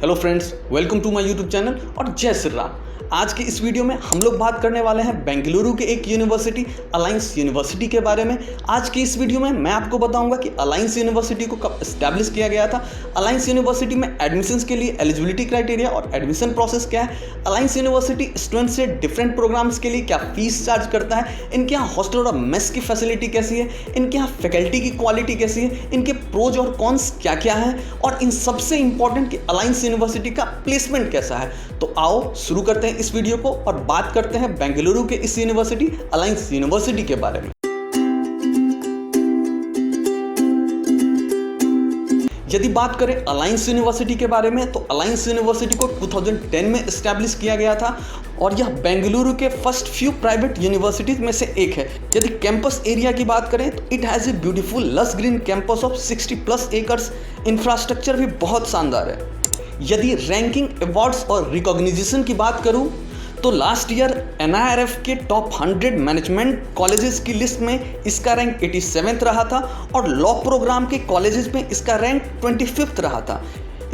Hello friends, welcome to my YouTube channel और जय श्री राम। आज की इस वीडियो में हम लोग बात करने वाले हैं बेंगलुरु के एक यूनिवर्सिटी अलायंस यूनिवर्सिटी के बारे में। आज की इस वीडियो में मैं आपको बताऊंगा कि अलायंस यूनिवर्सिटी को कब इस्टेब्लिश किया गया था, अलायंस यूनिवर्सिटी में एडमिशन्स के लिए एलिजिबिलिटी क्राइटेरिया और एडमिशन प्रोसेस क्या है, अलायंस यूनिवर्सिटी स्टूडेंट से डिफरेंट प्रोग्राम्स के लिए क्या फीस चार्ज करता है, इनके यहाँ हॉस्टल और मेस की फैसिलिटी कैसी है, इनके यहाँ फैकल्टी की क्वालिटी कैसी है, इनके प्रोज और कॉन्स क्या क्या है और इन सबसे इंपॉर्टेंट कि अलायंस यूनिवर्सिटी का प्लेसमेंट कैसा है। तो आओ शुरू करते हैं इस वीडियो को और बात करते हैं बेंगलुरु के इस यूनिवर्सिटी अलायंस यूनिवर्सिटी के बारे में। यदि बात करें अलायंस यूनिवर्सिटी के बारे में तो अलायंस यूनिवर्सिटी को 2010 में एस्टैब्लिश किया गया था और यह बेंगलुरु के फर्स्ट फ्यू प्राइवेट यूनिवर्सिटीज में से एक है। यदि कैंपस एरिया की बात करें तो इट हैज़ ए ब्यूटीफुल लस green campus of 60+ acres. Infrastructure भी बहुत शानदार है। यदि रैंकिंग अवार्ड्स और रिकॉग्निशन की बात करूं तो लास्ट ईयर NIRF के टॉप 100 मैनेजमेंट कॉलेजेस की लिस्ट में इसका रैंक 87th रहा था और लॉ प्रोग्राम के कॉलेजेस में इसका रैंक 25th रहा था।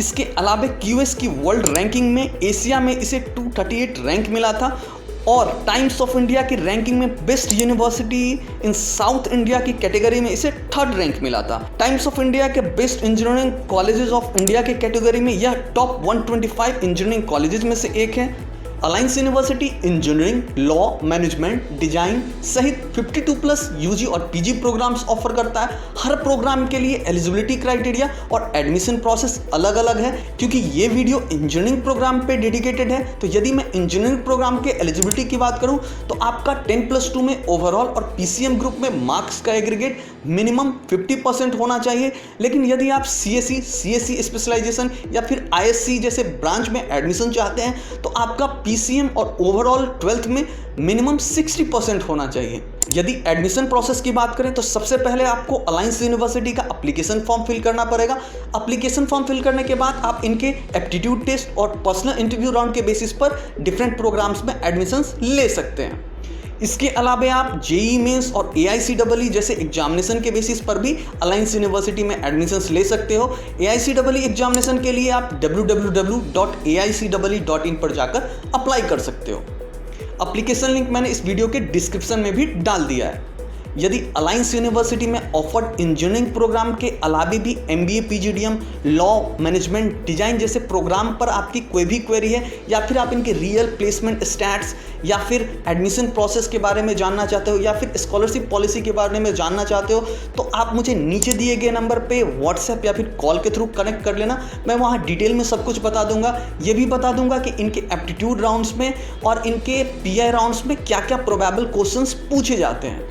इसके अलावा QS की वर्ल्ड रैंकिंग में एशिया में इसे 238 रैंक मिला था और टाइम्स ऑफ इंडिया की रैंकिंग में बेस्ट यूनिवर्सिटी इन साउथ इंडिया की कैटेगरी में इसे 3rd रैंक मिला था। टाइम्स ऑफ इंडिया के best engineering colleges of India के कैटेगरी में यह टॉप 125 इंजीनियरिंग कॉलेजेस में से एक है। Alliance university engineering, law, management, design सहित 52+ UG और PG प्रोग्राम्स ऑफर करता है। हर प्रोग्राम के लिए एलिजिबिलिटी क्राइटेरिया और एडमिशन प्रोसेस अलग अलग है। क्योंकि ये वीडियो इंजीनियरिंग प्रोग्राम पे डेडिकेटेड है तो यदि मैं इंजीनियरिंग प्रोग्राम के एलिजिबिलिटी की बात करूं तो आपका 10+2 में ओवरऑल और PCM ग्रुप में मार्क्स का एग्रीगेट मिनिमम 50% होना चाहिए। लेकिन यदि आप CSE स्पेशलाइजेशन या फिर ISC जैसे ब्रांच में एडमिशन चाहते हैं तो आपका PCM और ओवरऑल 12th में मिनिमम 60% होना चाहिए। यदि एडमिशन प्रोसेस की बात करें तो सबसे पहले आपको अलायंस यूनिवर्सिटी का एप्लीकेशन फॉर्म फिल करना पड़ेगा। एप्लीकेशन फॉर्म फिल करने के बाद आप इनके एप्टीट्यूड टेस्ट और पर्सनल इंटरव्यू राउंड के बेसिस पर डिफरेंट प्रोग्राम्स में एडमिशन्स ले सकते हैं। इसके अलावा आप JEE मेंस और AICEE जैसे एग्जामिनेशन के बेसिस पर भी अलायंस यूनिवर्सिटी में एडमिशन्स ले सकते हो। AICEE एग्जामिनेशन के लिए आप www.aiceee.in पर जाकर अप्लाई कर सकते हो। एप्लीकेशन लिंक मैंने इस वीडियो के डिस्क्रिप्शन में भी डाल दिया है। यदि अलायंस यूनिवर्सिटी में ऑफर्ड इंजीनियरिंग प्रोग्राम के अलावा भी MBA PGDM, law, management, design जैसे प्रोग्राम पर आपकी कोई भी क्वेरी है या फिर आप इनके रियल प्लेसमेंट स्टैट्स या फिर एडमिशन प्रोसेस के बारे में जानना चाहते हो या फिर स्कॉलरशिप पॉलिसी के बारे में जानना चाहते हो तो आप मुझे नीचे दिए गए नंबर पे व्हाट्सएप या फिर कॉल के थ्रू कनेक्ट कर लेना। मैं वहाँ डिटेल में सब कुछ बता दूंगा। ये भी बता दूंगा कि इनके एप्टीट्यूड राउंड्स में और इनके PI राउंड्स में क्या क्या प्रोबेबल क्वेश्चंस पूछे जाते हैं।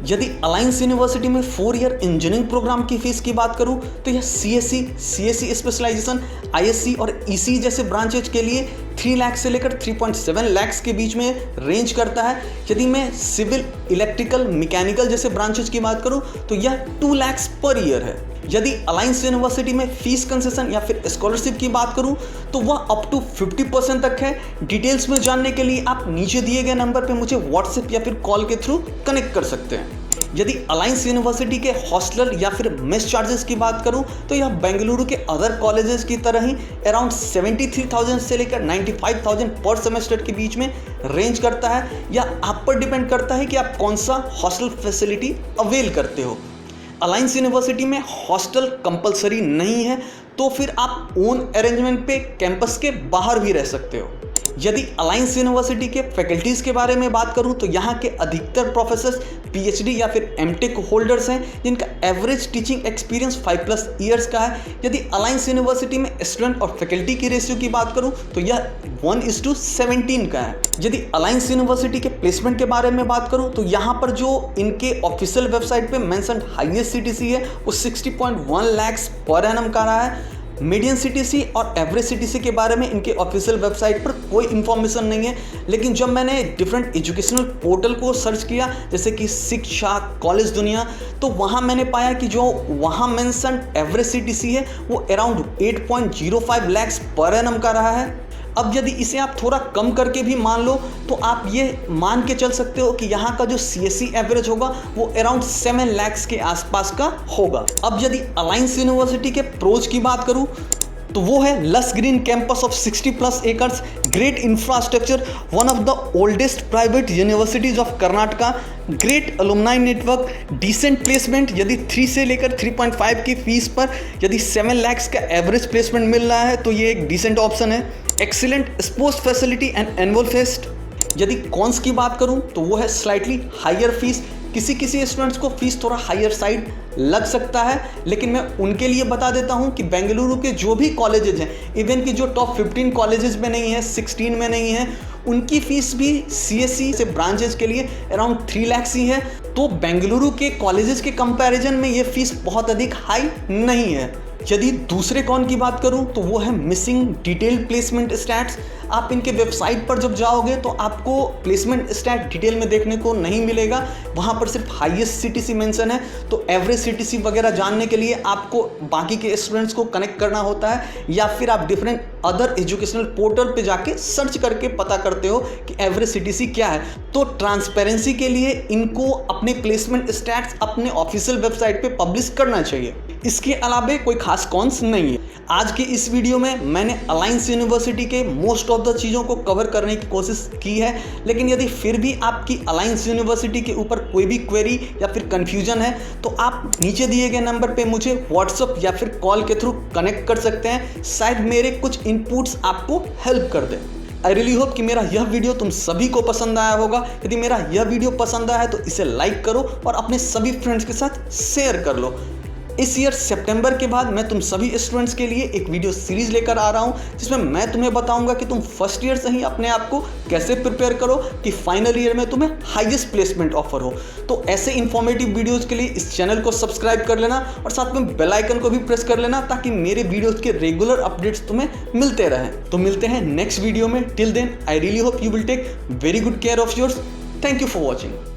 यदि अलायंस यूनिवर्सिटी में 4 ईयर इंजीनियरिंग प्रोग्राम की फीस की बात करूं तो यह CSE स्पेशलाइजेशन, ISC और EC जैसे ब्रांचेज के लिए 3 लाख से लेकर 3.7 लाख के बीच में रेंज करता है। यदि मैं सिविल, इलेक्ट्रिकल, मैकेनिकल जैसे ब्रांचेज की बात करूं तो यह 2 लाख पर ईयर है। यदि अलायंस यूनिवर्सिटी में फीस कंसेशन या फिर स्कॉलरशिप की बात करूं तो वह अप टू 50% तक है। डिटेल्स में जानने के लिए आप नीचे दिए गए नंबर पे मुझे व्हाट्सएप या फिर कॉल के थ्रू कनेक्ट कर सकते हैं। यदि अलायंस यूनिवर्सिटी के हॉस्टल या फिर मेस चार्जेस की बात करूं तो यह बेंगलुरु के अदर कॉलेजेस की तरह ही अराउंड 73,000 से लेकर 95,000 पर सेमेस्टर के बीच में रेंज करता है। यह आप पर डिपेंड करता है कि आप कौन सा हॉस्टल फैसिलिटी अवेल करते हो। अलायंस यूनिवर्सिटी में हॉस्टल कंपलसरी नहीं है तो फिर आप ओन अरेंजमेंट पे कैंपस के बाहर भी रह सकते हो। यदि अलायंस यूनिवर्सिटी के फैकल्टीज़ के बारे में बात करूं तो यहाँ के अधिकतर प्रोफेसर्स PhD या फिर MTech होल्डर्स हैं जिनका एवरेज टीचिंग एक्सपीरियंस 5+ ईयर्स का है। यदि अलायंस यूनिवर्सिटी में स्टूडेंट और फैकल्टी की रेशियो की बात करूं तो यह 1:17 का है। यदि अलायंस यूनिवर्सिटी के प्लेसमेंट के बारे में बात करूं तो यहाँ पर जो इनके ऑफिशियल वेबसाइट पे मेंशन हाईएस्ट CTC है वो 60.1 लाख पर एनम का रहा है। मीडियन CTC और एवरेज CTC के बारे में इनके ऑफिशियल वेबसाइट पर कोई इन्फॉर्मेशन नहीं है। लेकिन जब मैंने डिफरेंट एजुकेशनल पोर्टल को सर्च किया जैसे कि शिक्षा, कॉलेज दुनिया, तो वहाँ मैंने पाया कि जो वहाँ मेंशन एवरेज CTC है वो अराउंड 8.05 लाख पर एनम का रहा है। अब यदि इसे आप थोड़ा कम करके भी मान लो तो आप ये मान के चल सकते हो कि यहाँ का जो CSE एवरेज होगा वो अराउंड 7 लाख के आसपास का होगा। अब यदि अलायंस यूनिवर्सिटी के प्रोज की बात करूँ तो वो है lush green campus of 60+ acres, great infrastructure, one of the oldest private universities of Karnataka, great alumni network, decent placement. यदि 3 से लेकर 3.5 की फीस पर यदि 7 लाख का एवरेज प्लेसमेंट मिल रहा है तो ये एक डिसेंट ऑप्शन है। Excellent sports facility and annual fest. यदि कॉन्स की बात करूं तो वो है स्लाइटली हायर फीस। किसी स्टूडेंट्स को फीस थोड़ा हायर साइड लग सकता है, लेकिन मैं उनके लिए बता देता हूं कि बेंगलुरु के जो भी कॉलेजेस हैं, इवन कि जो टॉप 15 कॉलेजेस में नहीं है, 16 में नहीं है, उनकी फीस भी CSE से ब्रांचेज के लिए अराउंड 3 लाख ही है। तो बेंगलुरु के कॉलेजेस के कंपैरिजन में ये फीस बहुत अधिक हाई नहीं है। यदि दूसरे कॉन की बात करूं तो वो है मिसिंग डिटेल्ड प्लेसमेंट स्टैट्स। आप इनके वेबसाइट पर जब जाओगे तो आपको प्लेसमेंट स्टैट डिटेल में देखने को नहीं मिलेगा, वहाँ पर सिर्फ हाईएस्ट CTC मेंशन है। तो एवरेज CTC वगैरह जानने के लिए आपको बाकी के स्टूडेंट्स को कनेक्ट करना होता है, या फिर आप डिफरेंट अदर एजुकेशनल पोर्टल पे जाके सर्च करके पता करते हो कि एवरेज CTC क्या है। तो ट्रांसपेरेंसी के लिए इनको अपने प्लेसमेंट स्टैट्स अपने ऑफिशियल वेबसाइट पे पब्लिश करना चाहिए। इसके अलावा कोई खास कॉन्स नहीं है। आज के इस वीडियो में मैंने अलायंस यूनिवर्सिटी के मोस्ट ऑफ द चीज़ों को कवर करने की कोशिश की है, लेकिन यदि फिर भी आपकी अलायंस यूनिवर्सिटी के ऊपर कोई भी क्वेरी या फिर कन्फ्यूजन है तो आप नीचे दिए गए नंबर पे मुझे व्हाट्सअप या फिर कॉल के थ्रू कनेक्ट कर सकते हैं। शायद मेरे कुछ इनपुट्स आपको हेल्प कर दें। आई रियली होप कि मेरा यह वीडियो तुम सभी को पसंद आया होगा। यदि मेरा यह वीडियो पसंद आया है तो इसे लाइक करो और अपने सभी फ्रेंड्स के साथ शेयर कर लो। इस ईयर सितंबर के बाद मैं तुम सभी स्टूडेंट्स के लिए एक वीडियो सीरीज लेकर आ रहा हूं, जिसमें मैं तुम्हें बताऊंगा कि तुम फर्स्ट ईयर से ही अपने आप को कैसे प्रिपेयर करो कि फाइनल ईयर में तुम्हें हाईएस्ट प्लेसमेंट ऑफर हो। तो ऐसे इंफॉर्मेटिव वीडियोस के लिए इस चैनल को सब्सक्राइब कर लेना और साथ में बेल आइकन को भी प्रेस कर लेना, ताकि मेरे वीडियोस के रेगुलर अपडेट्स तुम्हें मिलते रहें। तो मिलते हैं नेक्स्ट वीडियो में। Till then I really hope you will take very good care of yours. Thank you for watching.